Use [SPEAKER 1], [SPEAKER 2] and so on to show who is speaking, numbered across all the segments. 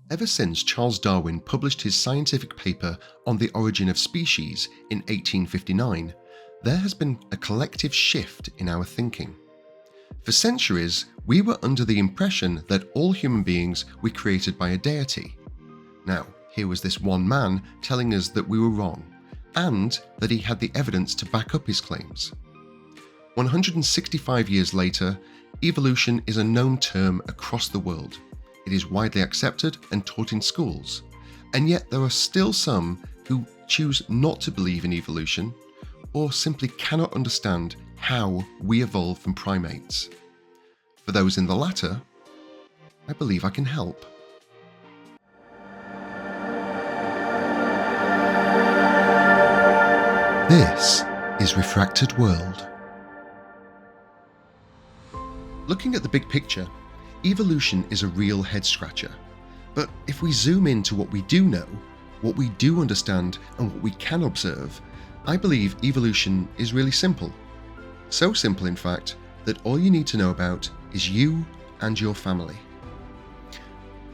[SPEAKER 1] Ever since Charles Darwin published his scientific paper on the origin of species in 1859, there has been a collective shift in our thinking. For centuries, we were under the impression that all human beings were created by a deity. Now, here was this one man telling us that we were wrong, and that he had the evidence to back up his claims. 165 years later, evolution is a known term across the world. It is widely accepted and taught in schools, and yet there are still some who choose not to believe in evolution or simply cannot understand how we evolved from primates. For those in the latter, I believe I can help. This is Refracted World. Looking at the big picture, evolution is a real head-scratcher. But if we zoom into what we do know, what we do understand, and what we can observe, I believe evolution is really simple. So simple, in fact, that all you need to know about is you and your family.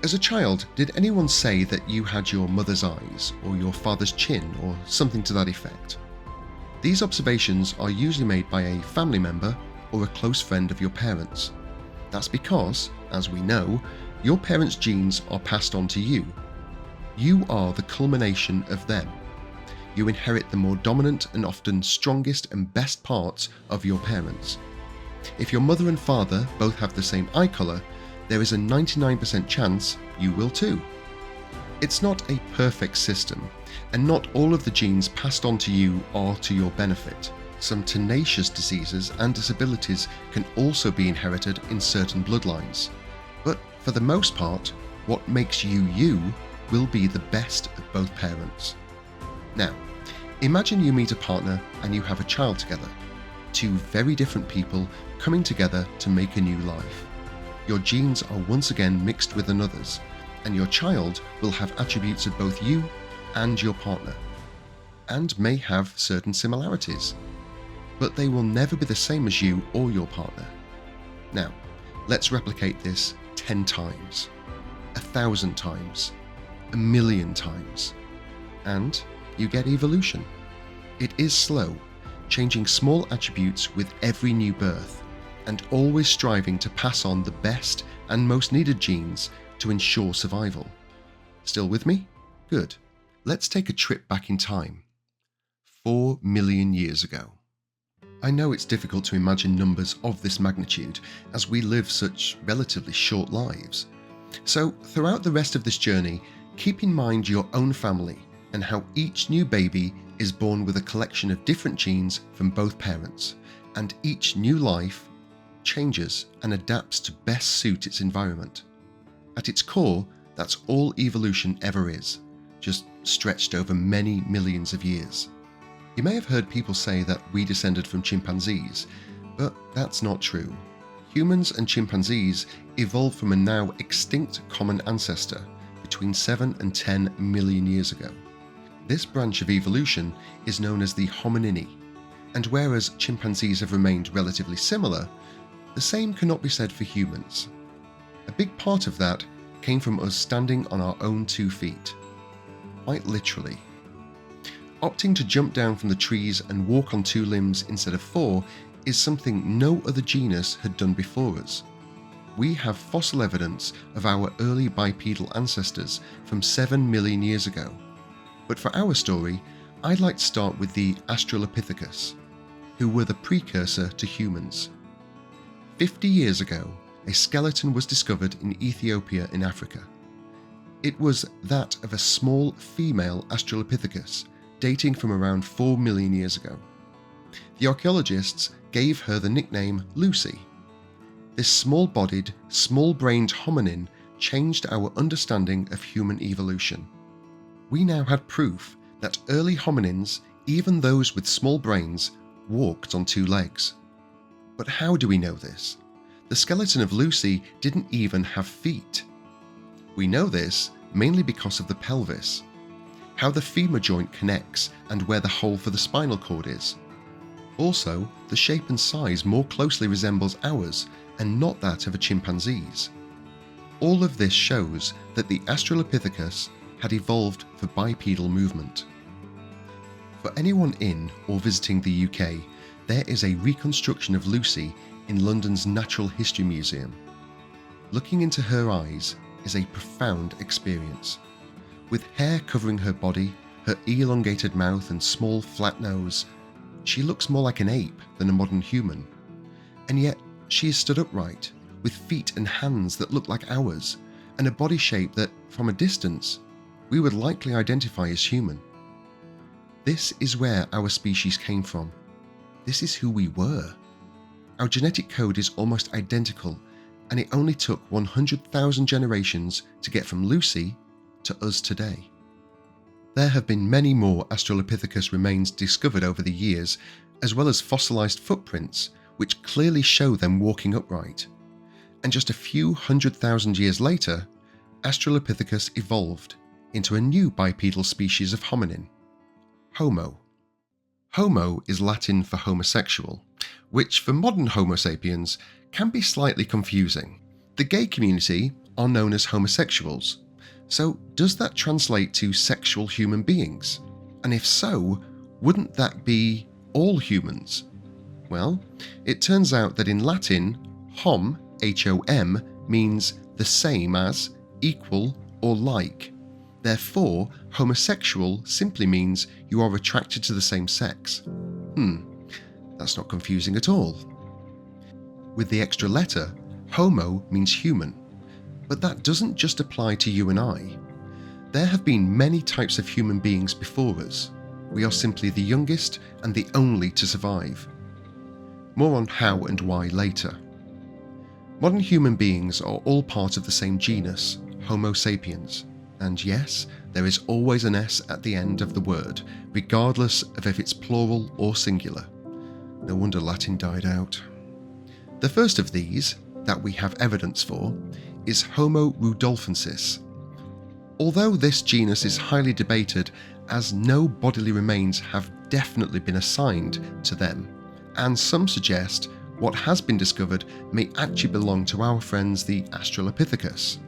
[SPEAKER 1] As a child, did anyone say that you had your mother's eyes, or your father's chin, or something to that effect? These observations are usually made by a family member or a close friend of your parents. That's because, as we know, your parents' genes are passed on to you. You are the culmination of them. You inherit the more dominant and often strongest and best parts of your parents. If your mother and father both have the same eye colour, there is a 99% chance you will too. It's not a perfect system, and not all of the genes passed on to you are to your benefit. Some tenacious diseases and disabilities can also be inherited in certain bloodlines. But for the most part, what makes you you will be the best of both parents. Now, imagine you meet a partner and you have a child together. Two very different people coming together to make a new life. Your genes are once again mixed with another's, and your child will have attributes of both you and your partner, and may have certain similarities. But they will never be the same as you or your partner. Now, let's replicate this 10 times, 1,000 times, 1,000,000 times, and you get evolution. It is slow, changing small attributes with every new birth, and always striving to pass on the best and most needed genes to ensure survival. Still with me? Good. Let's take a trip back in time. 4 million years ago. I know it's difficult to imagine numbers of this magnitude as we live such relatively short lives. So throughout the rest of this journey, keep in mind your own family and how each new baby is born with a collection of different genes from both parents, and each new life changes and adapts to best suit its environment. At its core, that's all evolution ever is, just stretched over many millions of years. You may have heard people say that we descended from chimpanzees, but that's not true. Humans and chimpanzees evolved from a now extinct common ancestor between 7 and 10 million years ago. This branch of evolution is known as the hominini, and whereas chimpanzees have remained relatively similar, the same cannot be said for humans. A big part of that came from us standing on our own 2 feet, quite literally. Opting to jump down from the trees and walk on 2 limbs instead of 4 is something no other genus had done before us. We have fossil evidence of our early bipedal ancestors from 7 million years ago. But for our story, I'd like to start with the Australopithecus, who were the precursor to humans. 50 years ago, a skeleton was discovered in Ethiopia in Africa. It was that of a small female Australopithecus, dating from around 4 million years ago. The archaeologists gave her the nickname Lucy. This small-bodied, small-brained hominin changed our understanding of human evolution. We now had proof that early hominins, even those with small brains, walked on 2 legs. But how do we know this? The skeleton of Lucy didn't even have feet. We know this mainly because of the pelvis, how the femur joint connects and where the hole for the spinal cord is. Also, the shape and size more closely resembles ours and not that of a chimpanzee's. all of this shows that the Australopithecus had evolved for bipedal movement. For anyone in or visiting the UK, there is a reconstruction of Lucy in London's Natural History Museum. Looking into her eyes is a profound experience. With hair covering her body, her elongated mouth and small flat nose, she looks more like an ape than a modern human. And yet she is stood upright, with feet and hands that look like ours, and a body shape that, from a distance, we would likely identify as human. This is where our species came from. This is who we were. Our genetic code is almost identical, and it only took 100,000 generations to get from Lucy to us today. There have been many more Australopithecus remains discovered over the years, as well as fossilized footprints which clearly show them walking upright. And just a few 100,000 years later, Australopithecus evolved into a new bipedal species of hominin, Homo. Homo is Latin for homosexual, which for modern Homo sapiens can be slightly confusing. The gay community are known as homosexuals, so does that translate to sexual human beings? And if so, wouldn't that be all humans? Well, it turns out that in Latin, hom, H-O-M, means the same as, equal or like. Therefore, homosexual simply means you are attracted to the same sex. That's not confusing at all. With the extra letter, homo means human. But that doesn't just apply to you and I. There have been many types of human beings before us. We are simply the youngest and the only to survive. More on how and why later. Modern human beings are all part of the same genus, Homo sapiens. And yes, there is always an S at the end of the word, regardless of if it's plural or singular. No wonder Latin died out. The first of these, that we have evidence for, is Homo rudolfensis. Although this genus is highly debated, as no bodily remains have definitely been assigned to them, and some suggest what has been discovered may actually belong to our friends the Australopithecus.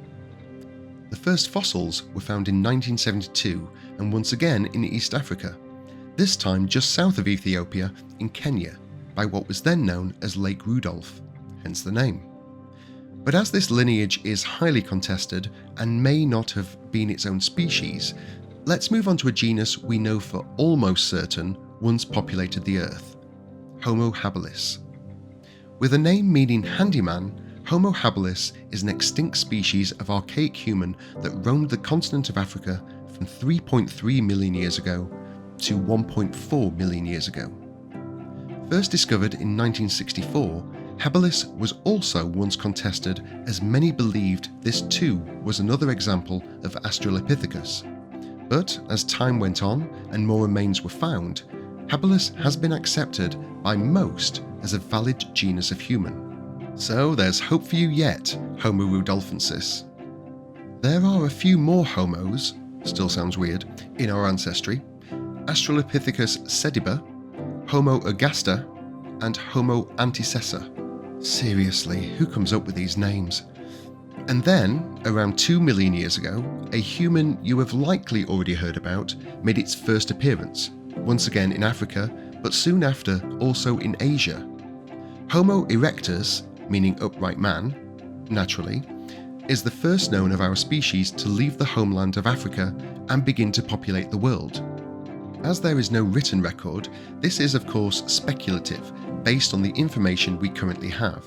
[SPEAKER 1] The first fossils were found in 1972 and once again in East Africa, this time just south of Ethiopia in Kenya, by what was then known as Lake Rudolph, hence the name. But as this lineage is highly contested and may not have been its own species, let's move on to a genus we know for almost certain once populated the Earth, Homo habilis. With a name meaning handyman, Homo habilis is an extinct species of archaic human that roamed the continent of Africa from 3.3 million years ago to 1.4 million years ago. First discovered in 1964, habilis was also once contested, as many believed this too was another example of Australopithecus. But as time went on and more remains were found, habilis has been accepted by most as a valid genus of human. So there's hope for you yet, Homo rudolfensis. There are a few more Homos, still sounds weird, in our ancestry: Australopithecus sediba, Homo ergaster, and Homo antecessor. Seriously, who comes up with these names? And then, around 2 million years ago, a human you have likely already heard about made its first appearance, once again in Africa, but soon after also in Asia. Homo erectus, meaning upright man, naturally, is the first known of our species to leave the homeland of Africa and begin to populate the world. As there is no written record, this is of course speculative, based on the information we currently have.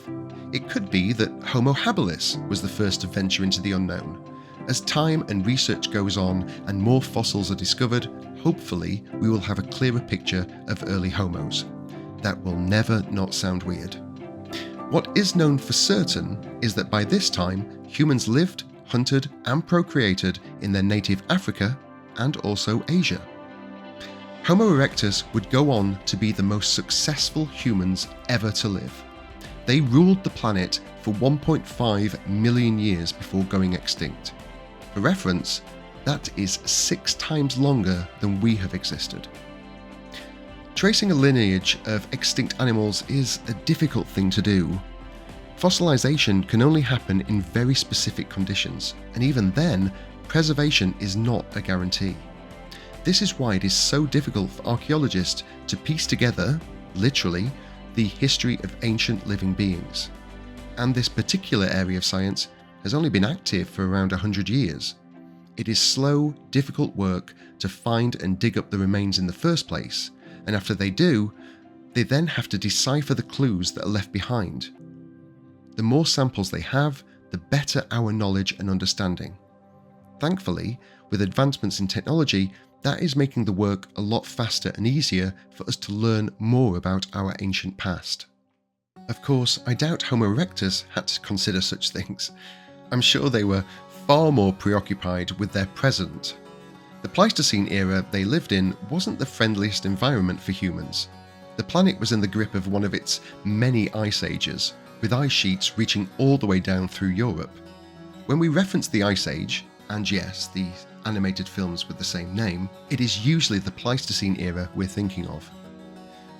[SPEAKER 1] It could be that Homo habilis was the first to venture into the unknown. As time and research goes on and more fossils are discovered, hopefully we will have a clearer picture of early Homos. That will never not sound weird. What is known for certain is that by this time, humans lived, hunted, and procreated in their native Africa and also Asia. Homo erectus would go on to be the most successful humans ever to live. They ruled the planet for 1.5 million years before going extinct. For reference, that is 6 times longer than we have existed. Tracing a lineage of extinct animals is a difficult thing to do. Fossilization can only happen in very specific conditions, and even then, preservation is not a guarantee. This is why it is so difficult for archaeologists to piece together, literally, the history of ancient living beings. And this particular area of science has only been active for around 100 years. It is slow, difficult work to find and dig up the remains in the first place, and after they do, they then have to decipher the clues that are left behind. The more samples they have, the better our knowledge and understanding. Thankfully, with advancements in technology, that is making the work a lot faster and easier for us to learn more about our ancient past. Of course, I doubt Homo erectus had to consider such things. I'm sure they were far more preoccupied with their present. The Pleistocene era they lived in wasn't the friendliest environment for humans. The planet was in the grip of one of its many ice ages, with ice sheets reaching all the way down through Europe. When we reference the Ice Age, and yes, the animated films with the same name, it is usually the Pleistocene era we're thinking of.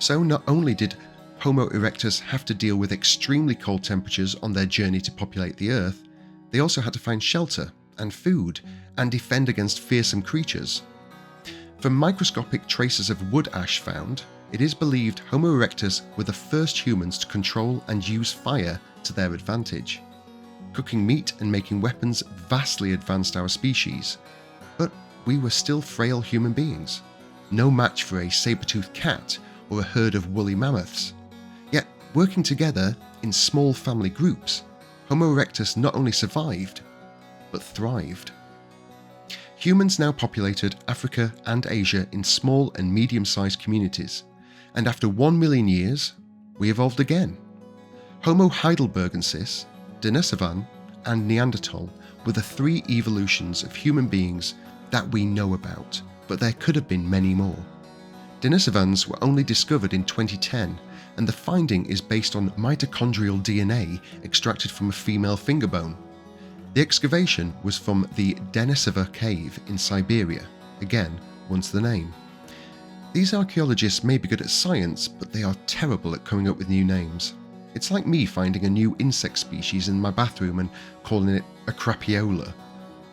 [SPEAKER 1] So not only did Homo erectus have to deal with extremely cold temperatures on their journey to populate the Earth, they also had to find shelter and food and defend against fearsome creatures. From microscopic traces of wood ash found, it is believed Homo erectus were the first humans to control and use fire to their advantage. Cooking meat and making weapons vastly advanced our species, but we were still frail human beings, no match for a saber-toothed cat or a herd of woolly mammoths. Yet, working together in small family groups, Homo erectus not only survived, but thrived. Humans now populated Africa and Asia in small and medium-sized communities, and after 1 million years, we evolved again. Homo heidelbergensis, Denisovan, and Neanderthal were the 3 evolutions of human beings that we know about, but there could have been many more. Denisovans were only discovered in 2010, and the finding is based on mitochondrial DNA extracted from a female finger bone. The excavation was from the Denisova cave in Siberia, again, once the name. These archaeologists may be good at science, but they are terrible at coming up with new names. It's like me finding a new insect species in my bathroom and calling it a crapiola.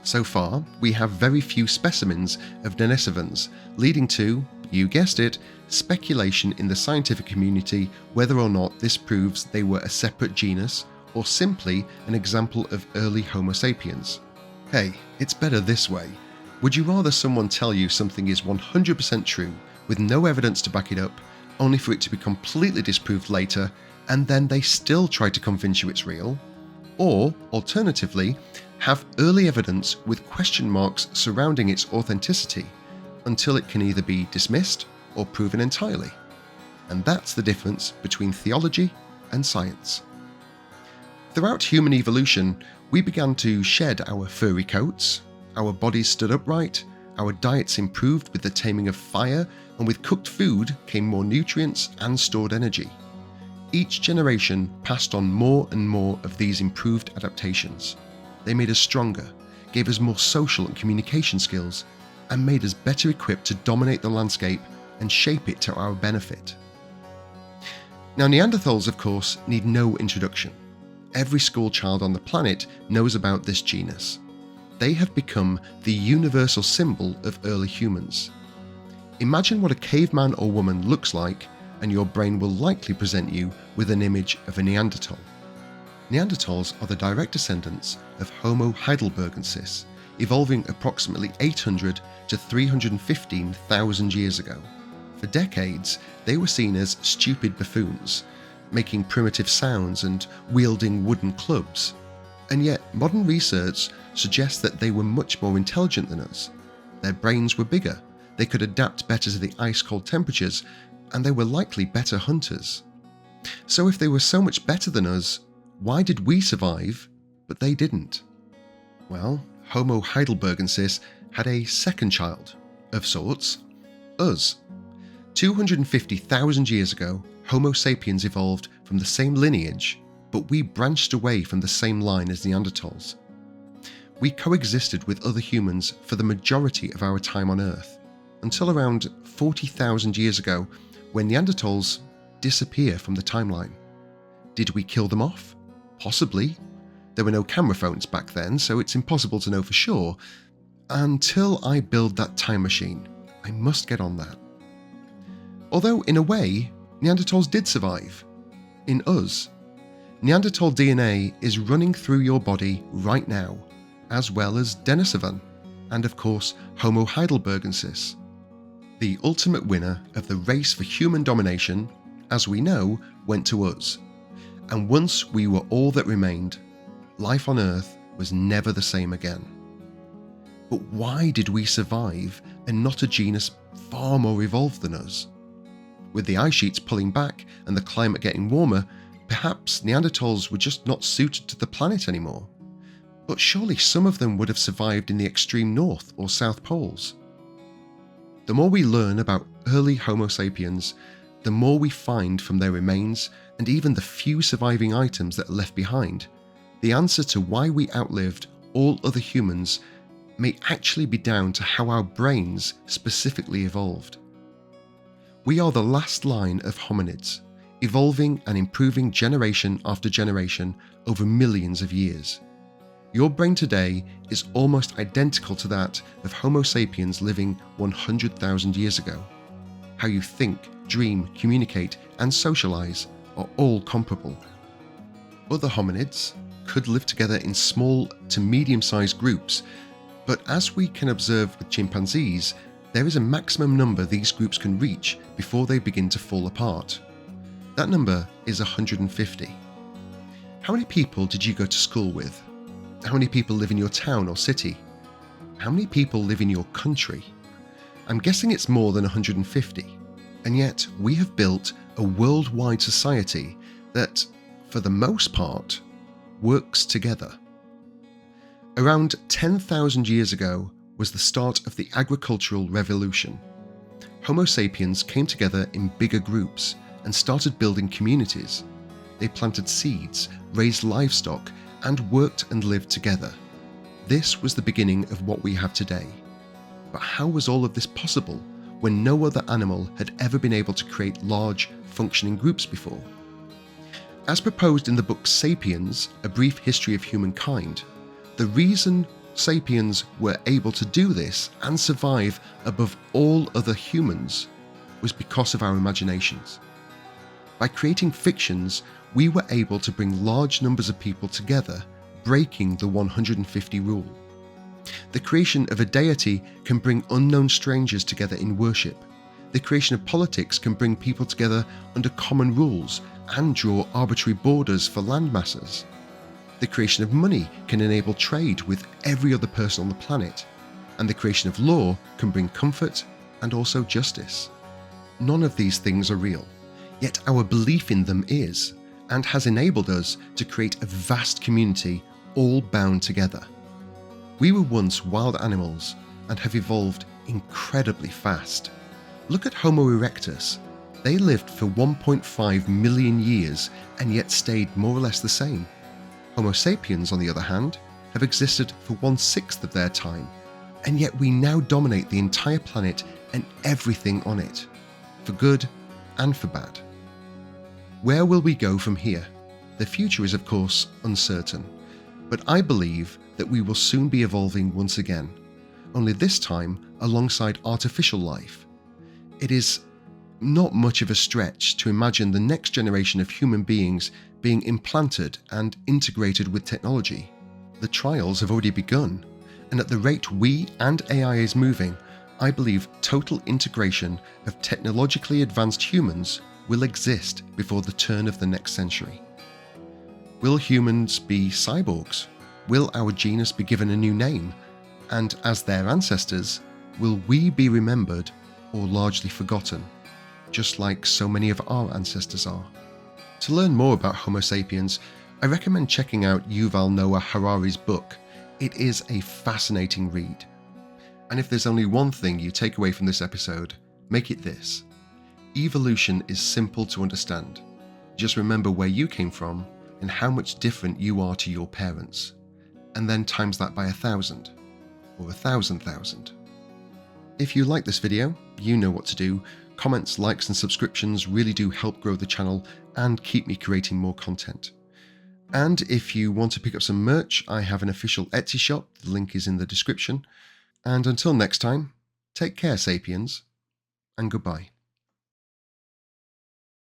[SPEAKER 1] So far, we have very few specimens of Denisovans, leading to, you guessed it, speculation in the scientific community whether or not this proves they were a separate genus or simply an example of early Homo sapiens. Hey, it's better this way. Would you rather someone tell you something is 100% true with no evidence to back it up, only for it to be completely disproved later, and then they still try to convince you it's real? Or, alternatively, have early evidence with question marks surrounding its authenticity until it can either be dismissed or proven entirely? And that's the difference between theology and science. Throughout human evolution, we began to shed our furry coats, our bodies stood upright, our diets improved with the taming of fire, and with cooked food came more nutrients and stored energy. Each generation passed on more and more of these improved adaptations. They made us stronger, gave us more social and communication skills, and made us better equipped to dominate the landscape and shape it to our benefit. Now, Neanderthals, of course, need no introduction. Every school child on the planet knows about this genus. They have become the universal symbol of early humans. Imagine what a caveman or woman looks like, and your brain will likely present you with an image of a Neanderthal. Neanderthals are the direct descendants of Homo heidelbergensis, evolving approximately 800 to 315,000 years ago. For decades, they were seen as stupid buffoons, making primitive sounds and wielding wooden clubs. And yet, modern research suggests that they were much more intelligent than us. Their brains were bigger, they could adapt better to the ice-cold temperatures, and they were likely better hunters. So if they were so much better than us, why did we survive, but they didn't? Well, Homo heidelbergensis had a second child, of sorts, us. 250,000 years ago, Homo sapiens evolved from the same lineage, but we branched away from the same line as Neanderthals. We coexisted with other humans for the majority of our time on Earth, until around 40,000 years ago, when Neanderthals disappear from the timeline. Did we kill them off? Possibly. There were no camera phones back then, so it's impossible to know for sure. Until I build that time machine, I must get on that. Although, in a way, Neanderthals did survive. In us. Neanderthal DNA is running through your body right now, as well as Denisovan, and of course Homo heidelbergensis. The ultimate winner of the race for human domination, as we know, went to us. And once we were all that remained, life on Earth was never the same again. But why did we survive and not a genus far more evolved than us? With the ice sheets pulling back and the climate getting warmer, perhaps Neanderthals were just not suited to the planet anymore. But surely some of them would have survived in the extreme north or south poles. The more we learn about early Homo sapiens, the more we find from their remains and even the few surviving items that are left behind, the answer to why we outlived all other humans may actually be down to how our brains specifically evolved. We are the last line of hominids, evolving and improving generation after generation over millions of years. Your brain today is almost identical to that of Homo sapiens living 100,000 years ago. How you think, dream, communicate, and socialize are all comparable. Other hominids could live together in small to medium-sized groups, but as we can observe with chimpanzees, there is a maximum number these groups can reach before they begin to fall apart. That number is 150. How many people did you go to school with? How many people live in your town or city? How many people live in your country? I'm guessing it's more than 150. And yet we have built a worldwide society that, for the most part, works together. Around 10,000 years ago was the start of the agricultural revolution. Homo sapiens came together in bigger groups and started building communities. They planted seeds, raised livestock, and worked and lived together. This was the beginning of what we have today. But how was all of this possible when no other animal had ever been able to create large, functioning groups before? As proposed in the book Sapiens, A Brief History of Humankind, the reason sapiens were able to do this and survive above all other humans was because of our imaginations. By creating fictions, we were able to bring large numbers of people together, breaking the 150 rule. The creation of a deity can bring unknown strangers together in worship. The creation of politics can bring people together under common rules and draw arbitrary borders for land masses. The creation of money can enable trade with every other person on the planet, and the creation of law can bring comfort and also justice. None of these things are real, yet our belief in them is, and has enabled us to create a vast community all bound together. We were once wild animals and have evolved incredibly fast. Look at Homo erectus. They lived for 1.5 million years and yet stayed more or less the same. Homo sapiens, on the other hand, have existed for 1/6 of their time, and yet we now dominate the entire planet and everything on it, for good and for bad. Where will we go from here? The future is, of course, uncertain, but I believe that we will soon be evolving once again, only this time alongside artificial life. It is not much of a stretch to imagine the next generation of human beings being implanted and integrated with technology. The trials have already begun, and at the rate we and AI is moving, I believe total integration of technologically advanced humans will exist before the turn of the next century. Will humans be cyborgs? Will our genus be given a new name? And as their ancestors, will we be remembered or largely forgotten, just like so many of our ancestors are? To learn more about Homo sapiens, I recommend checking out Yuval Noah Harari's book. It is a fascinating read. And if there's only one thing you take away from this episode, make it this. Evolution is simple to understand. Just remember where you came from and how much different you are to your parents, and then times that by 1,000 or 1,000,000. If you like this video, you know what to do. Comments, likes and subscriptions really do help grow the channel and keep me creating more content. And if you want to pick up some merch, I have an official Etsy shop. The link is in the description. And until next time, take care, Sapiens, and goodbye.